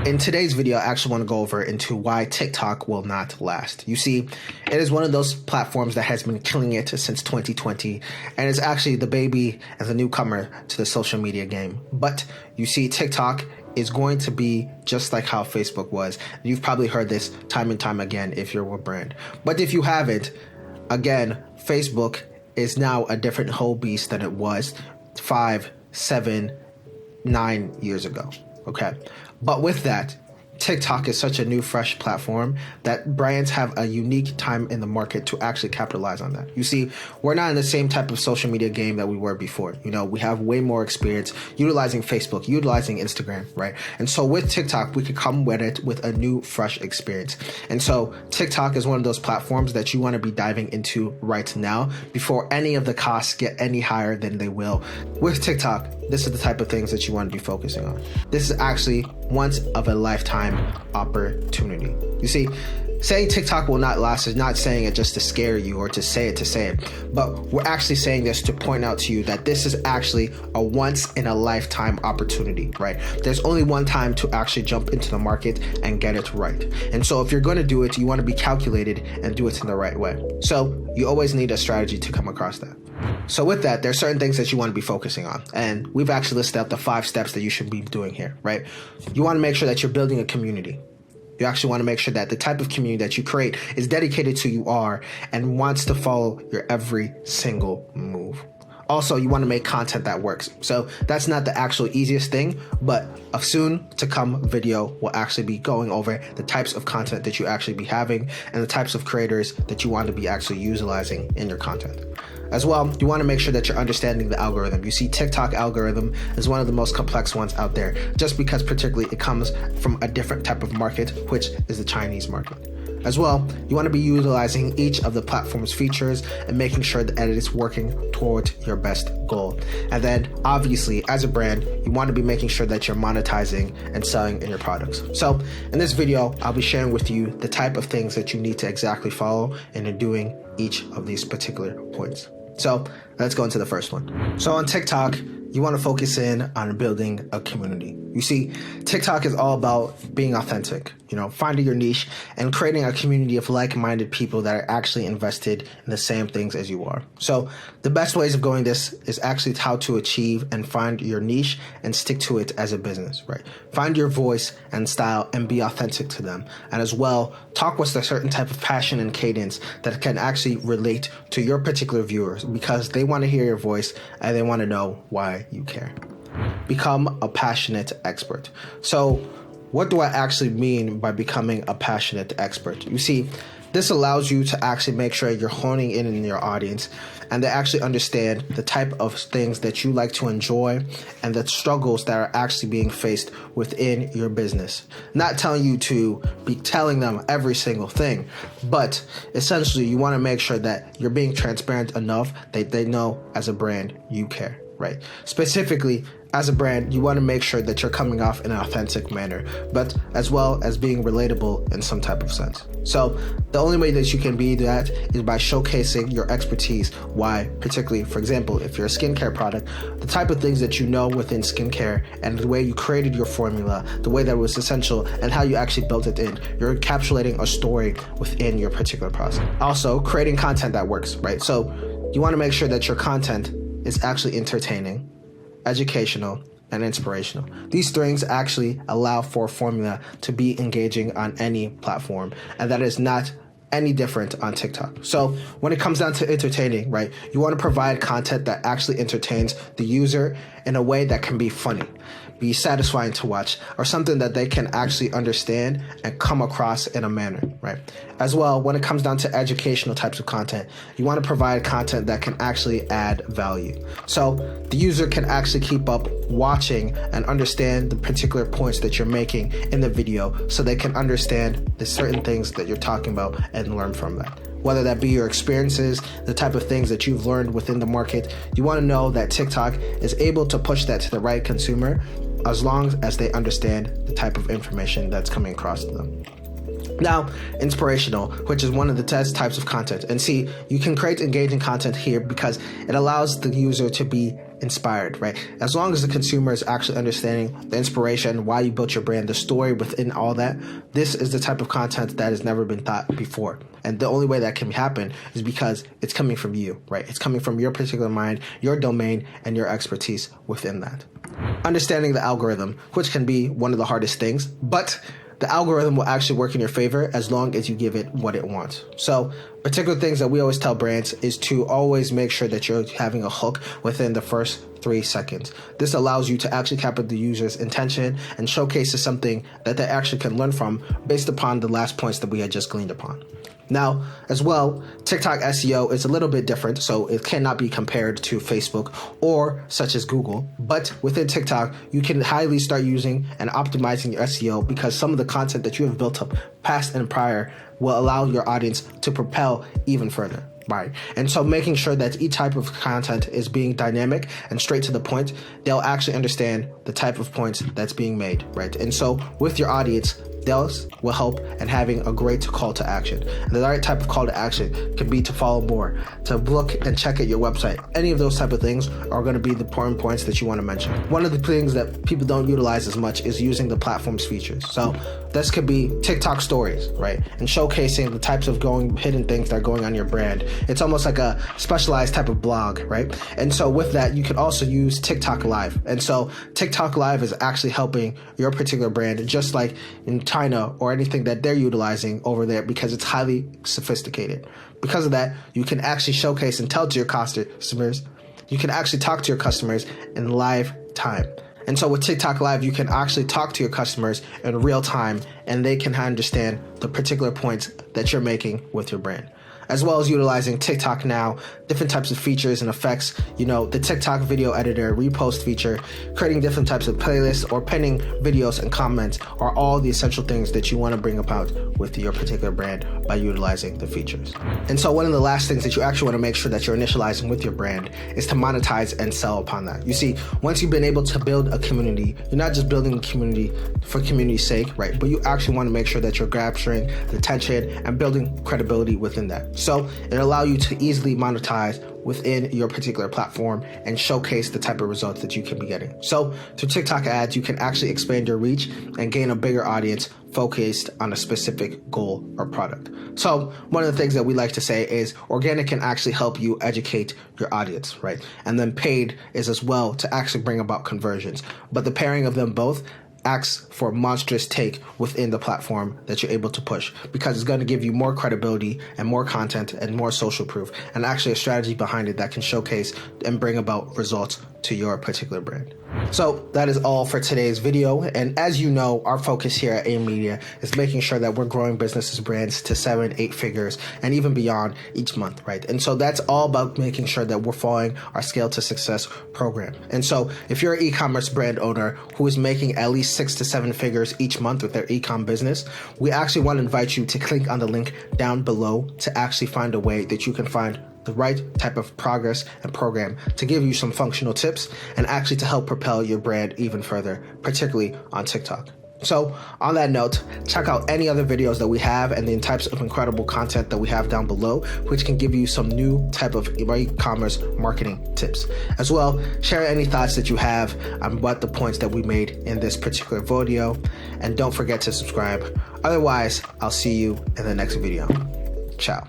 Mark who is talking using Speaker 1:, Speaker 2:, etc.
Speaker 1: In today's video, I actually want to go over into why TikTok will not last. You see, it is one of those platforms that has been killing it since 2020, and it's actually the baby and the newcomer to the social media game. But you see, TikTok is going to be just like how Facebook was. You've probably heard this time and time again if you're a brand. But if you haven't, again, Facebook is now a different whole beast than it was 5, 7, 9 years ago. Okay. But with that, TikTok is such a new, fresh platform that brands have a unique time in the market to actually capitalize on that. You see, we're not in the same type of social media game that we were before. You know, we have way more experience utilizing Facebook, utilizing Instagram, right? And so with TikTok, we could come with it with a new, fresh experience. And so TikTok is one of those platforms that you want to be diving into right now before any of the costs get any higher than they will. With TikTok, this is the type of things that you want to be focusing on. This is actually once of a lifetime opportunity. You see, saying TikTok will not last is not saying it just to scare you or to say it, but we're actually saying this to point out to you that this is actually a once in a lifetime opportunity, right? There's only one time to actually jump into the market and get it right. And so if you're going to do it, you want to be calculated and do it in the right way. So you always need a strategy to come across that. So with that, there's certain things that you want to be focusing on. And we've actually listed out the 5 steps that you should be doing here, right? You want to make sure that you're building a community. You actually want to make sure that the type of community that you create is dedicated to you are and wants to follow your every single move. Also, you want to make content that works. So that's not the actual easiest thing, but a soon to come video will actually be going over the types of content that you actually be having and the types of creators that you want to be actually utilizing in your content. As well, you want to make sure that you're understanding the algorithm. You see, TikTok algorithm is one of the most complex ones out there, just because particularly it comes from a different type of market, which is the Chinese market. As well, you want to be utilizing each of the platform's features and making sure that it is working towards your best goal. And then obviously, as a brand, you want to be making sure that you're monetizing and selling in your products. So in this video, I'll be sharing with you the type of things that you need to exactly follow in doing each of these particular points. So let's go into the first one. So on TikTok, you want to focus in on building a community. You see, TikTok is all about being authentic, finding your niche and creating a community of like-minded people that are actually invested in the same things as you are. So the best ways of going this is actually how to achieve and find your niche and stick to it as a business, right? Find your voice and style and be authentic to them. And as well, talk with a certain type of passion and cadence that can actually relate to your particular viewers because they want to hear your voice and they want to know why you care. Become a passionate expert. So what do I actually mean by becoming a passionate expert? You see, this allows you to actually make sure you're honing in your audience and they actually understand the type of things that you like to enjoy and the struggles that are actually being faced within your business. Not telling you to be telling them every single thing, but essentially you want to make sure that you're being transparent enough that they know as a brand you care. Right. Specifically, as a brand, you want to make sure that you're coming off in an authentic manner, but as well as being relatable in some type of sense. So the only way that you can be that is by showcasing your expertise. Why? Particularly, for example, if you're a skincare product, the type of things that you know within skincare and the way you created your formula, the way that was essential and how you actually built it in. You're encapsulating a story within your particular process. Also, creating content that works, right? So you want to make sure that your content is actually entertaining, educational, and inspirational. These things actually allow for a formula to be engaging on any platform, and that is not any different on TikTok. So when it comes down to entertaining, right, you want to provide content that actually entertains the user in a way that can be funny, be satisfying to watch, or something that they can actually understand and come across in a manner, right? As well, when it comes down to educational types of content, you want to provide content that can actually add value. So the user can actually keep up watching and understand the particular points that you're making in the video so they can understand the certain things that you're talking about and learn from that. Whether that be your experiences, the type of things that you've learned within the market, you want to know that TikTok is able to push that to the right consumer as long as they understand the type of information that's coming across to them. Now, inspirational, which is one of the best types of content. And see, you can create engaging content here because it allows the user to be inspired, right? As long as the consumer is actually understanding the inspiration, why you built your brand, the story within all that, this is the type of content that has never been thought before. And the only way that can happen is because it's coming from you, right? It's coming from your particular mind, your domain, and your expertise within that. Understanding the algorithm, which can be one of the hardest things, but the algorithm will actually work in your favor as long as you give it what it wants. So particular things that we always tell brands is to always make sure that you're having a hook within the first 3 seconds. This allows you to actually capture the user's intention and showcases something that they actually can learn from based upon the last points that we had just gleaned upon. Now, as well, TikTok SEO is a little bit different, so it cannot be compared to Facebook or such as Google. But within TikTok, you can highly start using and optimizing your SEO because some of the content that you have built up past and prior will allow your audience to propel even further. Right. And so making sure that each type of content is being dynamic and straight to the point, they'll actually understand the type of points that's being made. Right. And so with your audience, those will help in having a great call to action. And the right type of call to action could be to follow more, to look and check at your website. Any of those type of things are going to be the important points that you want to mention. One of the things that people don't utilize as much is using the platform's features. So this could be TikTok stories, right? And showcasing the types of hidden things that are going on your brand. It's almost like a specialized type of blog, right? And so with that, you could also use TikTok Live. And so TikTok Live is actually helping your particular brand, just like in China or anything that they're utilizing over there, because it's highly sophisticated. Because of that, you can actually showcase and tell to your customers, you can actually talk to your customers in live time. And so with TikTok Live, you can actually talk to your customers in real time and they can understand the particular points that you're making with your brand. As well as utilizing TikTok Now, different types of features and effects, the TikTok video editor, repost feature, creating different types of playlists or pinning videos and comments are all the essential things that you want to bring about with your particular brand by utilizing the features. And so one of the last things that you actually want to make sure that you're initializing with your brand is to monetize and sell upon that. You see, once you've been able to build a community, you're not just building a community for community's sake, right? But you actually want to make sure that you're capturing the attention and building credibility within that. So it allows you to easily monetize within your particular platform and showcase the type of results that you can be getting. So through TikTok ads, you can actually expand your reach and gain a bigger audience focused on a specific goal or product. So one of the things that we like to say is organic can actually help you educate your audience, right? And then paid is as well to actually bring about conversions. But the pairing of them both acts for a monstrous take within the platform that you're able to push, because it's going to give you more credibility and more content and more social proof and actually a strategy behind it that can showcase and bring about results to your particular brand. So that is all for today's video. And as you know, our focus here at AIM Media is making sure that we're growing businesses brands to 7-8 figures and even beyond each month, right? And so that's all about making sure that we're following our Scale to Success program. And so if you're an e-commerce brand owner who is making at least 6 to 7 figures each month with their e-com business, we actually want to invite you to click on the link down below to actually find a way that you can find the right type of progress and program to give you some functional tips and actually to help propel your brand even further, particularly on TikTok. So on that note, check out any other videos that we have and the types of incredible content that we have down below, which can give you some new type of e-commerce marketing tips. As well, share any thoughts that you have on what the points that we made in this particular video. And don't forget to subscribe. Otherwise, I'll see you in the next video. Ciao.